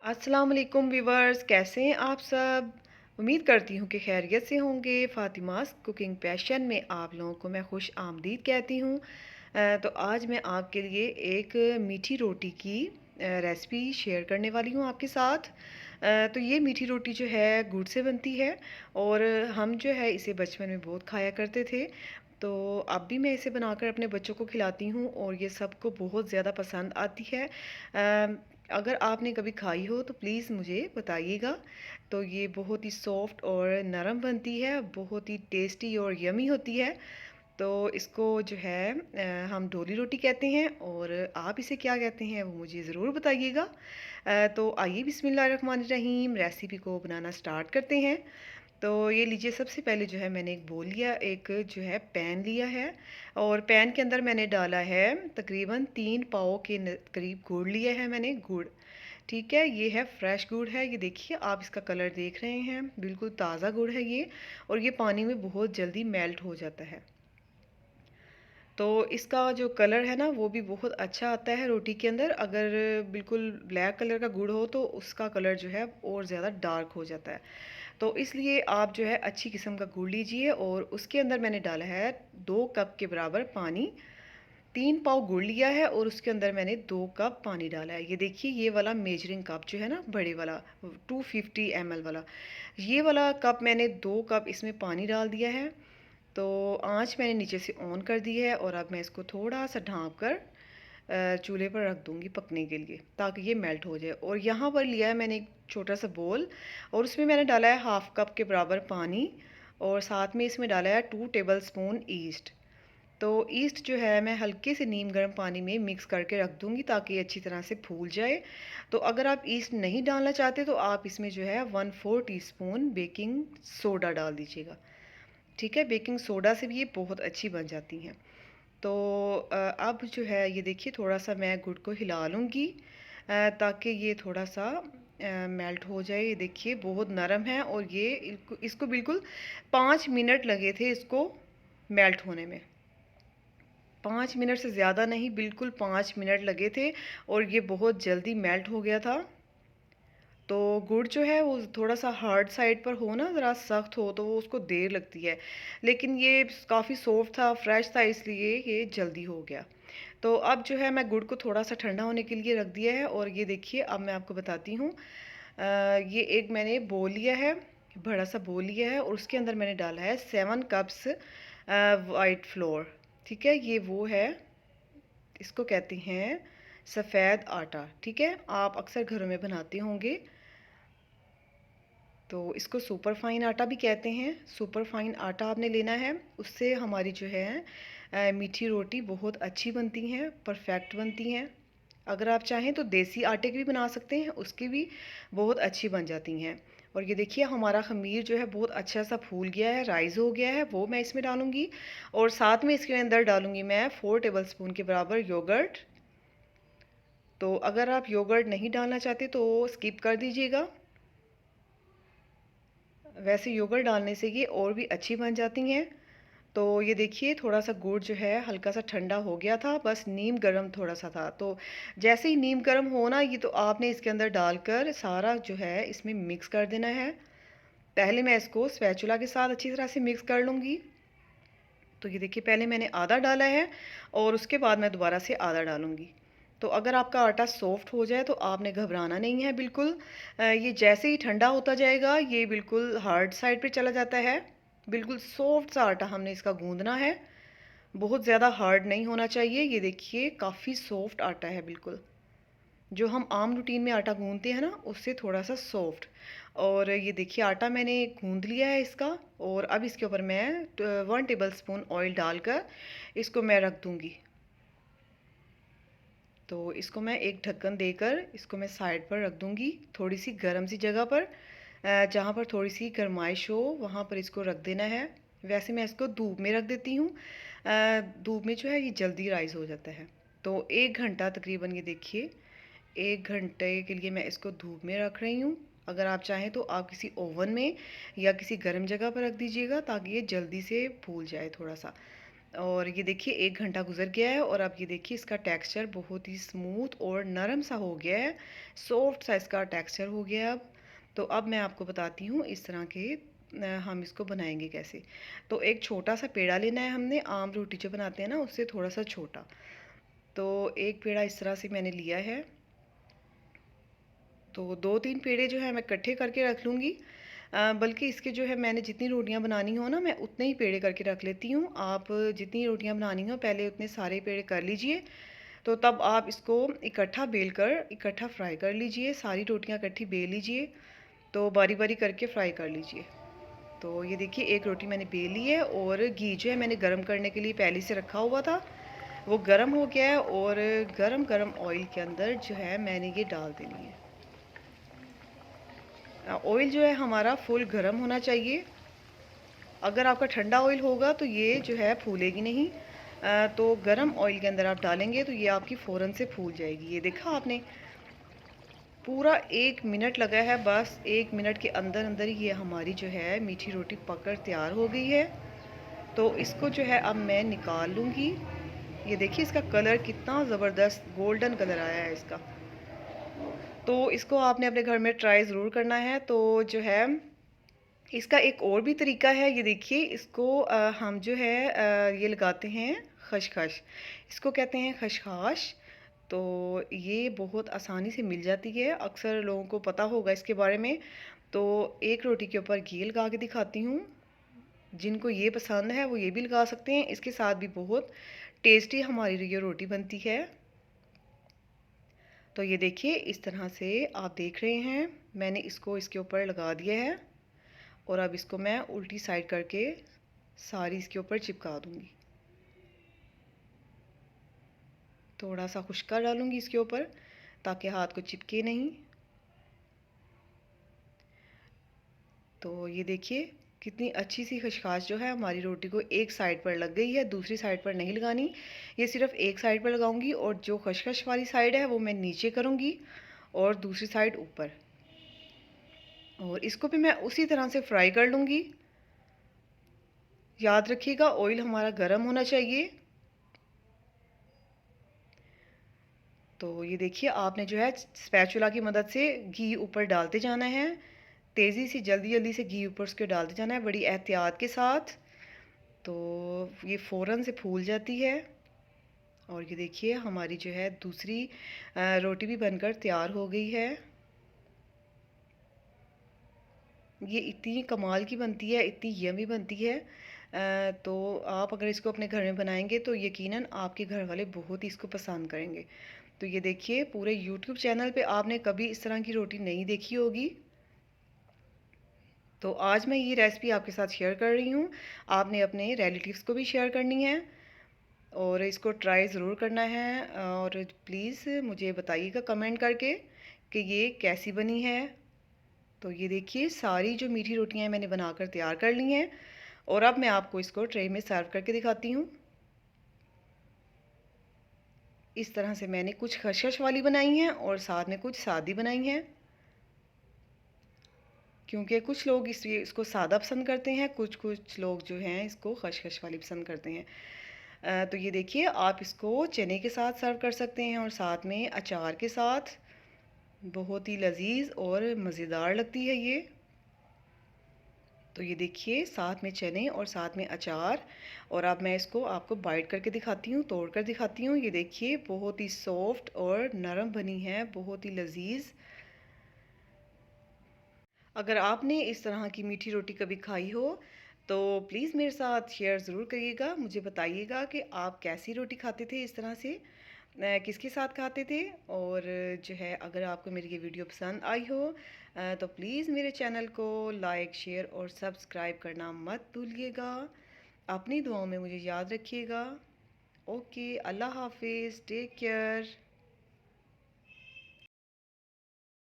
अस्सलाम वालेकुम व्यूवर्स, कैसे हैं आप सब। उम्मीद करती हूँ कि खैरियत से होंगे। फ़ातिमास कुकिंग पैशन में आप लोगों को मैं खुश आमदीद कहती हूँ। तो आज मैं आपके लिए एक मीठी रोटी की रेसिपी शेयर करने वाली हूँ आपके साथ। तो ये मीठी रोटी जो है गुड़ से बनती है और हम जो है इसे बचपन में बहुत खाया करते थे। तो अब भी मैं इसे बनाकर अपने बच्चों को खिलाती हूँ और ये सबको बहुत ज़्यादा पसंद आती है। अगर आपने कभी खाई हो तो प्लीज़ मुझे बताइएगा। तो ये बहुत ही सॉफ्ट और नरम बनती है, बहुत ही टेस्टी और यमी होती है। तो इसको जो है हम डोली रोटी कहते हैं और आप इसे क्या कहते हैं वो मुझे ज़रूर बताइएगा। तो आइए बिस्मिल्लाहिर्रहमानिर्रहीम रेसिपी को बनाना स्टार्ट करते हैं। तो ये लीजिए, सबसे पहले जो है मैंने एक बोल लिया, एक जो है पैन लिया है और पैन के अंदर मैंने डाला है तकरीबन 3 पाव के करीब गुड़ लिया है मैंने, गुड़। ठीक है, ये है फ्रेश गुड़ है। ये देखिए, आप इसका कलर देख रहे हैं, बिल्कुल ताज़ा गुड़ है ये। और ये पानी में बहुत जल्दी मेल्ट हो जाता है। तो इसका जो कलर है ना वो भी बहुत अच्छा आता है रोटी के अंदर। अगर बिल्कुल ब्लैक कलर का गुड़ हो तो उसका कलर जो है और ज़्यादा डार्क हो जाता है। तो इसलिए आप जो है अच्छी किस्म का गुड़ लीजिए और उसके अंदर मैंने डाला है 2 कप के बराबर पानी। 3 पाव गुड़ लिया है और उसके अंदर मैंने 2 कप पानी डाला है। ये देखिए, ये वाला मेजरिंग कप जो है ना, बड़े वाला 250 ml वाला, ये वाला कप मैंने 2 कप इसमें पानी डाल दिया है। तो आंच मैंने नीचे से ऑन कर दी है और अब मैं इसको थोड़ा सा ढाँप कर चूल्हे पर रख दूँगी पकने के लिए, ताकि ये मेल्ट हो जाए। और यहाँ पर लिया है मैंने एक छोटा सा बोल और उसमें मैंने डाला है 1/2 कप के बराबर पानी और साथ में इसमें डाला है 2 टेबलस्पून ईस्ट। तो ईस्ट जो है मैं हल्के से नीम गर्म पानी में मिक्स करके रख दूँगी ताकि ये अच्छी तरह से फूल जाए। तो अगर आप ईस्ट नहीं डालना चाहते तो आप इसमें जो है 1/4 टीस्पून बेकिंग सोडा डाल दीजिएगा। ठीक है, बेकिंग सोडा से भी ये बहुत अच्छी बन जाती हैं। तो अब जो है ये देखिए, थोड़ा सा मैं गुड़ को हिला लूँगी ताकि ये थोड़ा सा मेल्ट हो जाए। ये देखिए, बहुत नरम है और ये इसको बिल्कुल 5 मिनट लगे थे इसको मेल्ट होने में। 5 मिनट से ज़्यादा नहीं, बिल्कुल 5 मिनट लगे थे और ये बहुत जल्दी मेल्ट हो गया था। तो गुड़ जो है वो थोड़ा सा हार्ड साइड पर हो ना, ज़रा सख्त हो तो वो उसको देर लगती है। लेकिन ये काफ़ी सॉफ्ट था, फ्रेश था, इसलिए ये जल्दी हो गया। तो अब जो है मैं गुड़ को थोड़ा सा ठंडा होने के लिए रख दिया है और ये देखिए, अब मैं आपको बताती हूँ। ये एक मैंने बोल लिया है, बड़ा सा बोल लिया है और उसके अंदर मैंने डाला है 7 कप्स वाइट फ्लोर। ठीक है, ये वो है, इसको कहते हैं सफ़ेद आटा। ठीक है, आप अक्सर घरों में बनाते होंगे। तो इसको सुपर फाइन आटा भी कहते हैं। सुपर फाइन आटा आपने लेना है, उससे हमारी जो है मीठी रोटी बहुत अच्छी बनती हैं, परफेक्ट बनती हैं। अगर आप चाहें तो देसी आटे की भी बना सकते हैं, उसकी भी बहुत अच्छी बन जाती हैं। और ये देखिए, हमारा खमीर जो है बहुत अच्छा सा फूल गया है, राइज़ हो गया है, वो मैं इसमें डालूँगी। और साथ में इसके अंदर डालूँगी मैं 4 टेबलस्पून के बराबर योगर्ट। तो अगर आप योगर्ट नहीं डालना चाहते तो स्किप कर दीजिएगा। वैसे योगर्ट डालने से ये और भी अच्छी बन जाती हैं। तो ये देखिए, थोड़ा सा गुड़ जो है हल्का सा ठंडा हो गया था, बस नीम गरम थोड़ा सा था। तो जैसे ही नीम गरम होना, ये तो आपने इसके अंदर डालकर सारा जो है इसमें मिक्स कर देना है। पहले मैं इसको स्पैचुला के साथ अच्छी तरह से मिक्स कर लूँगी। तो ये देखिए, पहले मैंने आधा डाला है और उसके बाद मैं दोबारा से आधा डालूँगी। तो अगर आपका आटा सॉफ्ट हो जाए तो आपने घबराना नहीं है बिल्कुल। ये जैसे ही ठंडा होता जाएगा ये बिल्कुल हार्ड साइड पे चला जाता है। बिल्कुल सॉफ्ट सा आटा हमने इसका गूंदना है, बहुत ज़्यादा हार्ड नहीं होना चाहिए। ये देखिए, काफ़ी सॉफ्ट आटा है बिल्कुल, जो हम आम रूटीन में आटा गूंदते हैं ना, उससे थोड़ा सा सॉफ्ट। और ये देखिए, आटा मैंने गूंद लिया है इसका। और अब इसके ऊपर मैं 1 टेबलस्पून ऑयल डालकर इसको मैं रख दूँगी। तो इसको मैं एक ढक्कन देकर इसको मैं साइड पर रख दूँगी, थोड़ी सी गर्म सी जगह पर। जहाँ पर थोड़ी सी गर्माइश हो वहाँ पर इसको रख देना है। वैसे मैं इसको धूप में रख देती हूँ, धूप में जो है ये जल्दी राइज़ हो जाता है। तो 1 घंटा तकरीबन, ये देखिए, 1 घंटे के लिए मैं इसको धूप में रख रही हूँ। अगर आप चाहें तो आप किसी ओवन में या किसी गर्म जगह पर रख दीजिएगा ताकि ये जल्दी से फूल जाए थोड़ा सा। और ये देखिए 1 घंटा गुज़र गया है और अब ये देखिए इसका टेक्सचर बहुत ही स्मूथ और नरम सा हो गया है, सॉफ्ट सा इसका टेक्सचर हो गया है अब। तो अब मैं आपको बताती हूँ इस तरह के हम इसको बनाएंगे कैसे। तो एक छोटा सा पेड़ा लेना है हमने, आम रोटी जो बनाते हैं ना उससे थोड़ा सा छोटा। तो एक पेड़ा इस तरह से मैंने लिया है। तो 2-3 पेड़े जो है मैं इकट्ठे करके रख लूँगी। बल्कि इसके जो है मैंने जितनी रोटियां बनानी हो ना मैं उतने ही पेड़े करके रख लेती हूँ। आप जितनी रोटियां बनानी हो पहले उतने सारे पेड़े कर लीजिए, तो तब आप इसको इकट्ठा बेल कर इकट्ठा फ्राई कर लीजिए। सारी रोटियां इकट्ठी बेल लीजिए, तो बारी बारी करके फ्राई कर लीजिए। तो ये देखिए एक रोटी मैंने बेल ली है और घी जो है मैंने गर्म करने के लिए पहले से रखा हुआ था, वो गर्म हो गया है और गरम गरम ऑयल के अंदर जो है मैंने ये डाल देनी है। ऑयल जो है हमारा फुल गर्म होना चाहिए। अगर आपका ठंडा ऑयल होगा तो ये जो है फूलेगी नहीं। तो गरम ऑयल के अंदर आप डालेंगे तो ये आपकी फ़ौरन से फूल जाएगी। ये देखा आपने, पूरा 1 मिनट लगा है, बस 1 मिनट के अंदर अंदर ये हमारी जो है मीठी रोटी पककर तैयार हो गई है। तो इसको जो है अब मैं निकाल लूँगी। ये देखिए इसका कलर कितना ज़बरदस्त गोल्डन कलर आया है इसका। तो इसको आपने अपने घर में ट्राई ज़रूर करना है। तो जो है इसका एक और भी तरीका है, ये देखिए इसको हम जो है ये लगाते हैं खशखश, इसको कहते हैं खशखाश। तो ये बहुत आसानी से मिल जाती है, अक्सर लोगों को पता होगा इसके बारे में। तो एक रोटी के ऊपर घी लगा के दिखाती हूँ, जिनको ये पसंद है वो ये भी लगा सकते हैं। इसके साथ भी बहुत टेस्टी हमारी ये रोटी बनती है। तो ये देखिए इस तरह से आप देख रहे हैं, मैंने इसको इसके ऊपर लगा दिया है और अब इसको मैं उल्टी साइड करके सारी इसके ऊपर चिपका दूंगी। थोड़ा सा खुश्का डालूंगी इसके ऊपर ताकि हाथ को चिपके नहीं। तो ये देखिए कितनी अच्छी सी खशखाश जो है हमारी रोटी को एक साइड पर लग गई है, दूसरी साइड पर नहीं लगानी, ये सिर्फ एक साइड पर लगाऊंगी। और जो खशखश वाली साइड है वो मैं नीचे करूंगी और दूसरी साइड ऊपर, और इसको भी मैं उसी तरह से फ्राई कर लूँगी। याद रखिएगा ऑयल हमारा गर्म होना चाहिए। तो ये देखिए आपने जो है स्पैचुला की मदद से घी ऊपर डालते जाना है, तेज़ी से जल्दी जल्दी से घी ऊपर उसके डालते जाना है बड़ी एहतियात के साथ। तो ये फ़ौरन से फूल जाती है। और ये देखिए हमारी जो है दूसरी रोटी भी बनकर तैयार हो गई है। ये इतनी कमाल की बनती है, इतनी यमी बनती है। तो आप अगर इसको अपने घर में बनाएंगे तो यकीनन आपके घर वाले बहुत ही इसको पसंद करेंगे। तो ये देखिए पूरे यूट्यूब चैनल पे आपने कभी इस तरह की रोटी नहीं देखी होगी। तो आज मैं ये रेसिपी आपके साथ शेयर कर रही हूँ, आपने अपने रिलेटिव्स को भी शेयर करनी है और इसको ट्राई ज़रूर करना है। और प्लीज़ मुझे बताइएगा कमेंट करके कि ये कैसी बनी है। तो ये देखिए सारी जो मीठी रोटियां मैंने बनाकर तैयार कर ली हैं और अब मैं आपको इसको ट्रे में सर्व करके दिखाती हूँ। इस तरह से मैंने कुछ खशखश वाली बनाई हैं और साथ में कुछ सादी बनाई हैं, क्योंकि कुछ लोग इसको सादा पसंद करते हैं, कुछ कुछ लोग जो हैं इसको खशखश वाली पसंद करते हैं। तो ये देखिए आप इसको चने के साथ सर्व कर सकते हैं और साथ में अचार के साथ, बहुत ही लजीज और मज़ेदार लगती है ये। तो ये देखिए साथ में चने और साथ में अचार, और अब मैं इसको आपको बाइट करके दिखाती हूँ, तोड़ कर दिखाती हूँ। ये देखिए बहुत ही सॉफ्ट और नरम बनी है, बहुत ही लजीज। अगर आपने इस तरह की मीठी रोटी कभी खाई हो तो प्लीज़ मेरे साथ शेयर ज़रूर करिएगा, मुझे बताइएगा कि आप कैसी रोटी खाते थे इस तरह से, किसके साथ खाते थे। और जो है अगर आपको मेरी ये वीडियो पसंद आई हो तो प्लीज़ मेरे चैनल को लाइक शेयर और सब्सक्राइब करना मत भूलिएगा। अपनी दुआओं में मुझे याद रखिएगा। ओके, अल्लाह हाफिज़, टेक केयर।